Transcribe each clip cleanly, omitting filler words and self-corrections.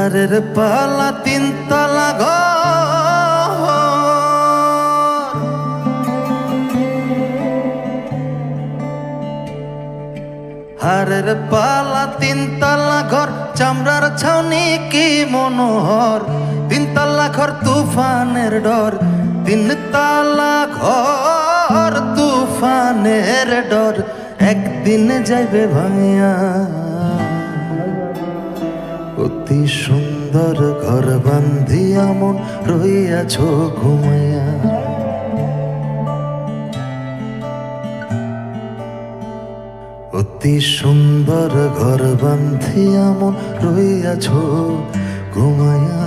হারের পালা তিনতলা ঘর, হারের পালা তিনতলা ঘর, চামড়ার ছাউনি কি মনোহর। তিনতলা ঘর তুফানের ডর, তিনতলা ঘর তুফানের ডর, একদিন যাইবে ভাঙিয়া। অতি সুন্দর ঘর বান্ধিয়া মন রইয়াছ ঘুমাইয়া। অতি সুন্দর ঘর বান্ধিয়া মন রইয়াছ ঘুমাইয়া।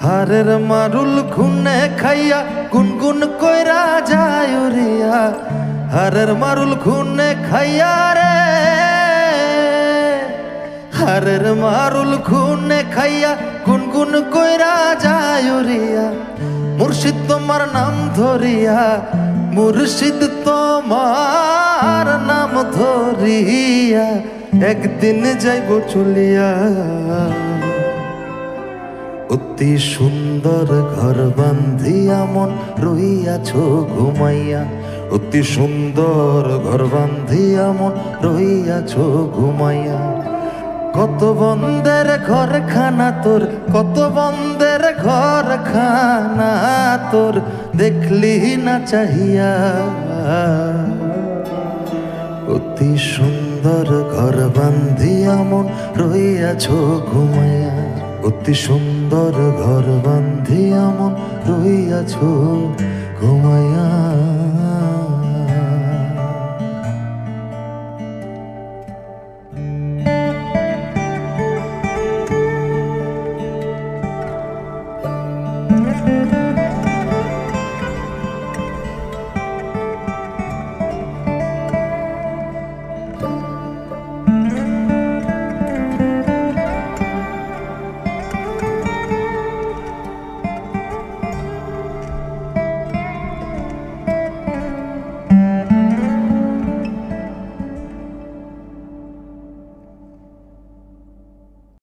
হারের মারুল খুনে খাইয়া গুনগুন কইরা যায় উড়িয়া। হারের মারুল খুনে খাইয়া রে, হারের মারুল খুনে খাইয়া গুনগুন কইরা যায় উড়িয়া। মুর্শিদ তোমার নাম ধরিয়া, মুর্শিদ তোমার নাম ধরিয়া, একদিন যাইব চলিয়া। অতি সুন্দর ঘর বান্ধিয়া মন রইয়াছ ঘুমাইয়া। অতি সুন্দর ঘর বান্ধিয়া মন রইয়াছ ঘুমাইয়া। কত বন্দের ঘরখানা তোর, কত বন্দের ঘরখানা তোর, দেখলি না চাহিয়া। অতি সুন্দর ঘর বান্ধিয়া মন রইয়াছ ঘুমাইয়া। অতি সুন্দর ঘর বান্ধিয়া মন রইয়াছ ঘুমাইয়া।